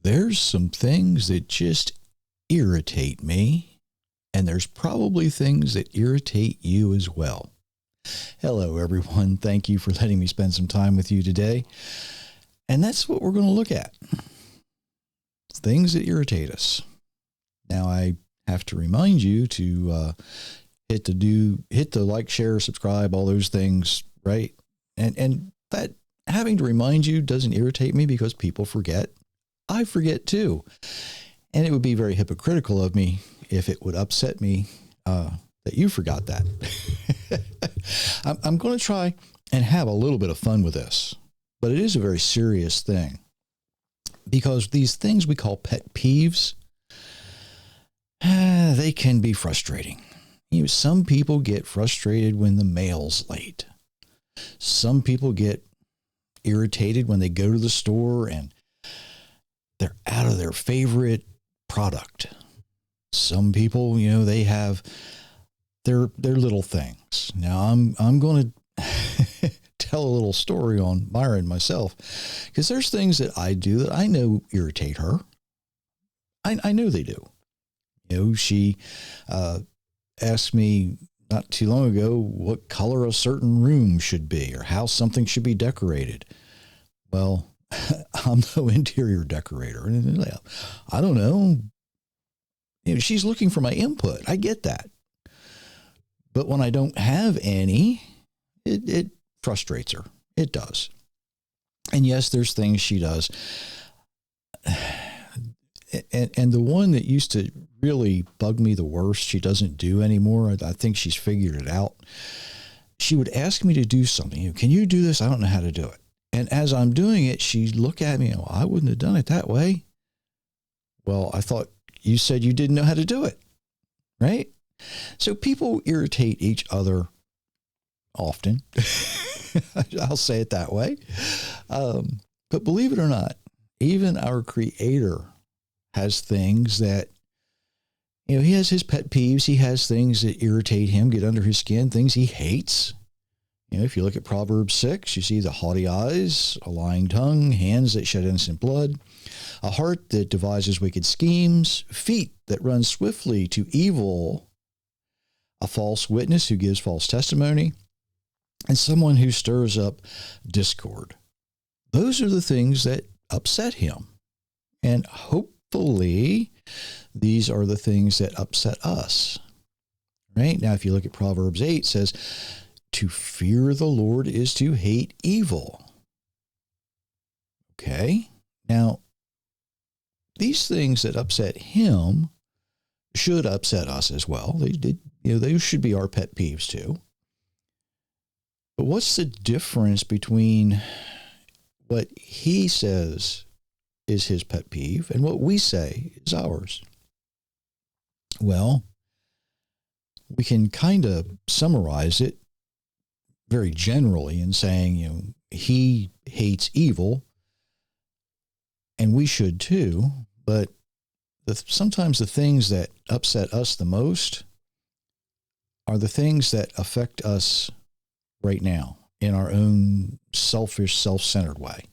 There's some things that just irritate me, and there's probably things that irritate you as well. Hello, everyone. Thank you for letting me spend some time with you today. And that's what we're going to look at. Things that irritate us. Now, I have to remind you to hit the like, share, subscribe, all those things, right? And that having to remind you doesn't irritate me because people forget. I forget too. And it would be very hypocritical of me if it would upset me that you forgot that. I'm going to try and have a little bit of fun with this, but it is a very serious thing because these things we call pet peeves, they can be frustrating. Some people get frustrated when the mail's late. Some people get irritated when they go to the store and they're out of their favorite product. Some people, they have their little things. Now, I'm going to tell a little story on Myra and myself because there's things that I do that I know irritate her. I know they do. She asked me not too long ago what color a certain room should be or how something should be decorated. Well, I'm no interior decorator. I don't know. She's looking for my input. I get that. But when I don't have any, it frustrates her. It does. And yes, there's things she does. And the one that used to really bug me the worst, she doesn't do anymore. I think she's figured it out. She would ask me to do something. Can you do this? I don't know how to do it. And as I'm doing it, she'd look at me and, I wouldn't have done it that way. Well, I thought you said you didn't know how to do it, right? So people irritate each other often. I'll say it that way. But believe it or not, even our Creator has things that, he has his pet peeves. He has things that irritate him, get under his skin, things he hates. If you look at Proverbs 6, you see the haughty eyes, a lying tongue, hands that shed innocent blood, a heart that devises wicked schemes, feet that run swiftly to evil, a false witness who gives false testimony, and someone who stirs up discord. Those are the things that upset him. And hopefully, these are the things that upset us. Right? Now, if you look at Proverbs 8, it says, to fear the Lord is to hate evil. Okay. Now, these things that upset him should upset us as well. Those should be our pet peeves too. But what's the difference between what he says is his pet peeve and what we say is ours? Well, we can kind of summarize it very generally in saying, he hates evil and we should too, but sometimes the things that upset us the most are the things that affect us right now in our own selfish, self-centered way.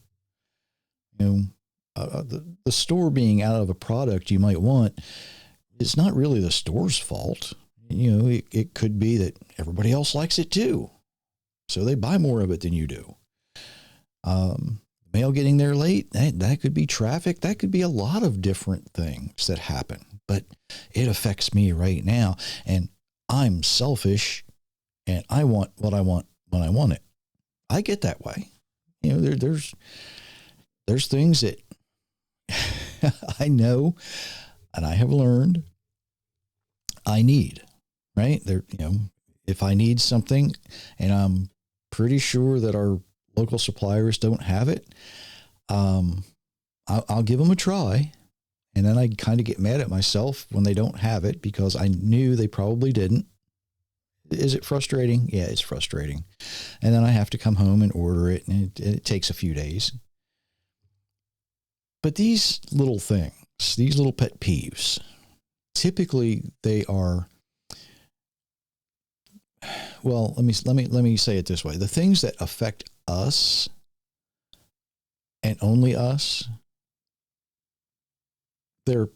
The store being out of a product you might want, it's not really the store's fault. It could be that everybody else likes it too. So they buy more of it than you do. Mail getting there late, that could be traffic. That could be a lot of different things that happen. But it affects me right now. And I'm selfish and I want what I want when I want it. I get that way. There's things that I know and I have learned I need, right? If I need something and I'm pretty sure that our local suppliers don't have it, I'll give them a try. And then I kind of get mad at myself when they don't have it because I knew they probably didn't. Is it frustrating? Yeah, it's frustrating. And then I have to come home and order it, and it takes a few days. But these little things, these little pet peeves, typically they are, well, let me say it this way. The things that affect us and only us they're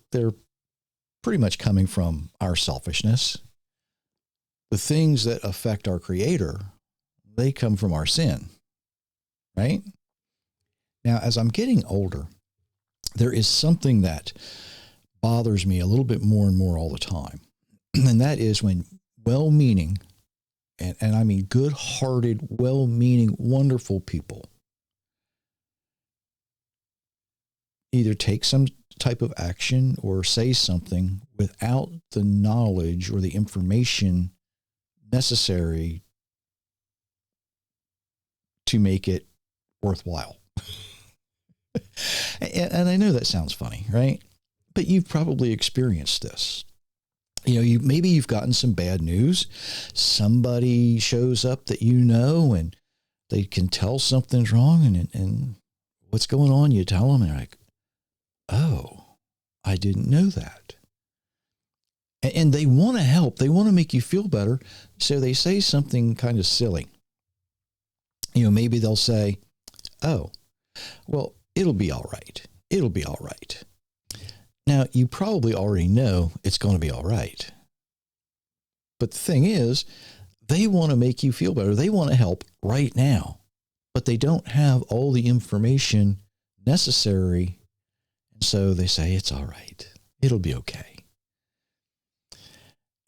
pretty much coming from our selfishness. The things that affect our Creator, they come from our sin, right? Now, as I'm getting older, there is something that bothers me a little bit more and more all the time. And that is when well-meaning, and I mean good-hearted, well-meaning, wonderful people either take some type of action or say something without the knowledge or the information necessary to make it worthwhile. And I know that sounds funny, right? But you've probably experienced this. Maybe you've gotten some bad news. Somebody shows up that you know, and they can tell something's wrong, and what's going on? You tell them, and they're like, "Oh, I didn't know that." And they want to help. They want to make you feel better. So they say something kind of silly. Maybe they'll say, "Oh, well, it'll be all right. It'll be all right." Now, you probably already know it's going to be all right. But the thing is, they want to make you feel better. They want to help right now. But they don't have all the information necessary. And so they say, it's all right. It'll be okay.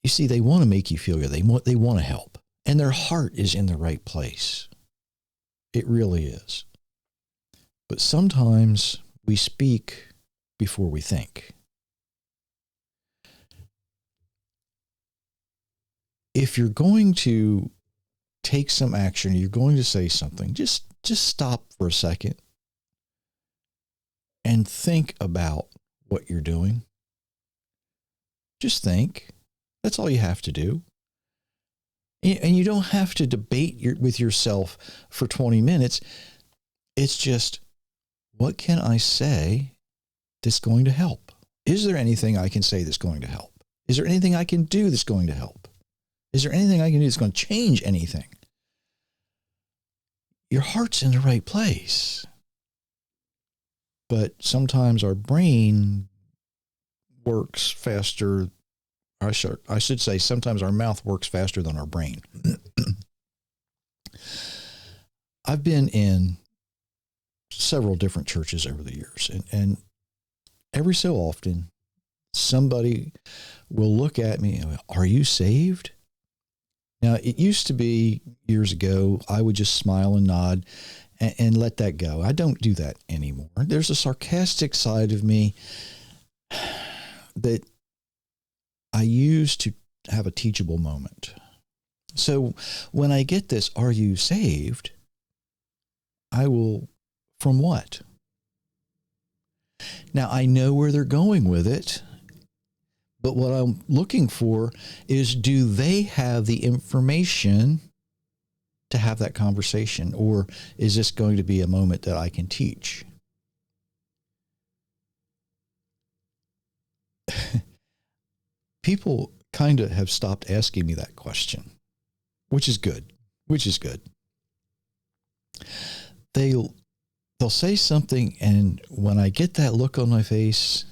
You see, they want to make you feel good. They want to help. And their heart is in the right place. It really is. But sometimes we speak before we think. If you're going to take some action, you're going to say something, just stop for a second and think about what you're doing. Just think. That's all you have to do. And you don't have to debate with yourself for 20 minutes. It's just, what can I say that's going to help? Is there anything I can say that's going to help? Is there anything I can do that's going to help? Is there anything I can do that's going to change anything? Your heart's in the right place. But sometimes our brain works faster. I should say sometimes our mouth works faster than our brain. I've been in several different churches over the years, and every so often somebody will look at me and go, "Are you saved?" Now, it used to be years ago, I would just smile and nod and let that go. I don't do that anymore. There's a sarcastic side of me that I use to have a teachable moment. So when I get this, "Are you saved?" I will, from what? Now, I know where they're going with it, but what I'm looking for is, do they have the information to have that conversation? Or is this going to be a moment that I can teach? People kind of have stopped asking me that question, which is good. They'll say something, and when I get that look on my face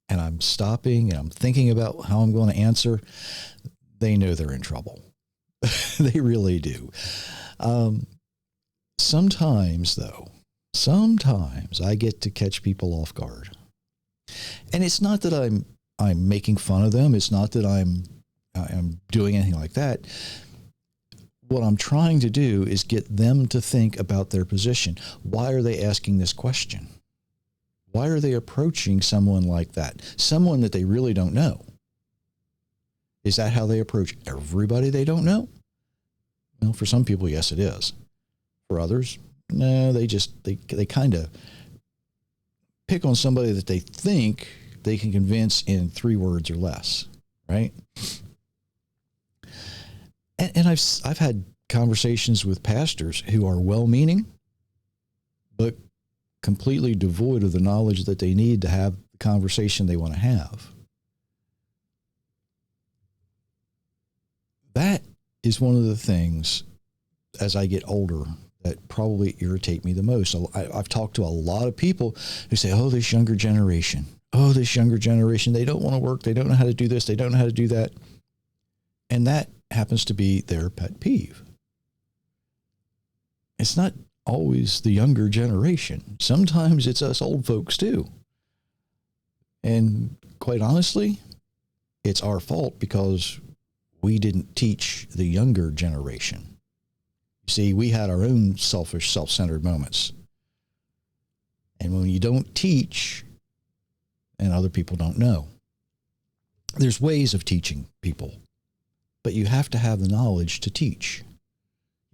and I'm stopping and I'm thinking about how I'm going to answer, they know they're in trouble. They really do. Sometimes I get to catch people off guard. And it's not that I'm making fun of them. It's not that I'm doing anything like that. What I'm trying to do is get them to think about their position. Why are they asking this question? Why are they approaching someone like that? Someone that they really don't know. Is that how they approach everybody they don't know? Well, for some people, yes, it is. For others, no, they kind of pick on somebody that they think they can convince in 3 words or less, right? And I've had conversations with pastors who are well-meaning, but completely devoid of the knowledge that they need to have the conversation they want to have. That is one of the things, as I get older, that probably irritate me the most. I've talked to a lot of people who say, "Oh, this younger generation, Oh, this younger generation, they don't want to work. They don't know how to do this. They don't know how to do that. And that happens to be their pet peeve. It's not always the younger generation. Sometimes it's us old folks too. And quite honestly, it's our fault because we didn't teach the younger generation. You see, we had our own selfish, self-centered moments. And when you don't teach, and other people don't know, there's ways of teaching people, but you have to have the knowledge to teach.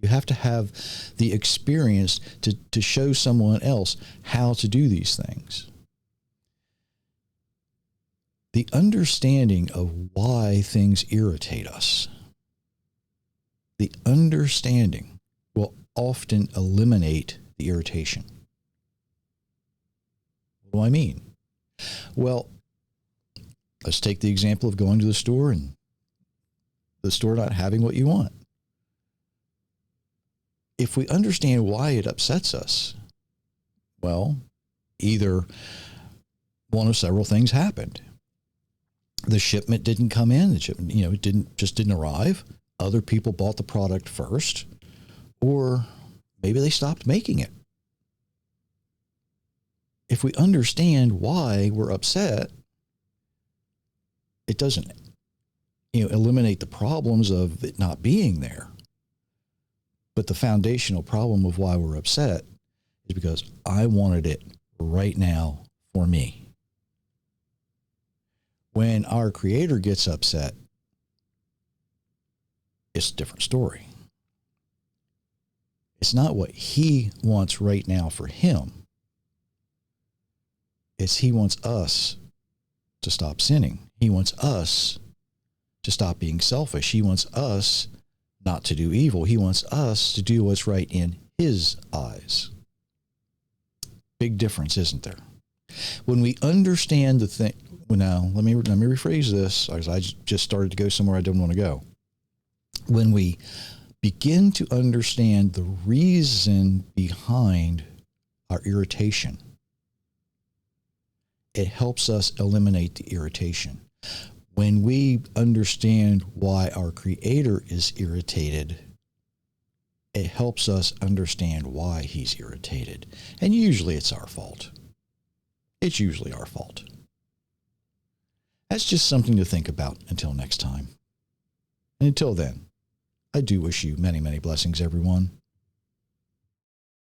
You have to have the experience to show someone else how to do these things. The understanding of why things irritate us, the understanding will often eliminate the irritation. What do I mean? Well, let's take the example of going to the store and the store not having what you want. If we understand why it upsets us, well, either one of several things happened. The shipment didn't come in. The shipment, it didn't arrive. Other people bought the product first, or maybe they stopped making it. If we understand why we're upset, it doesn't, eliminate the problems of it not being there. But the foundational problem of why we're upset is because I wanted it right now for me. When our Creator gets upset, it's a different story. It's not what He wants right now for Him. It's He wants us to stop sinning. He wants us to stop being selfish. He wants us not to do evil. He wants us to do what's right in His eyes. Big difference, isn't there? When we understand the thing, now let me rephrase this, as I just started to go somewhere I didn't want to go. When we begin to understand the reason behind our irritation, it helps us eliminate the irritation. When we understand why our Creator is irritated, it helps us understand why He's irritated. And usually it's our fault. It's usually our fault. That's just something to think about until next time. And until then, I do wish you many, many blessings, everyone.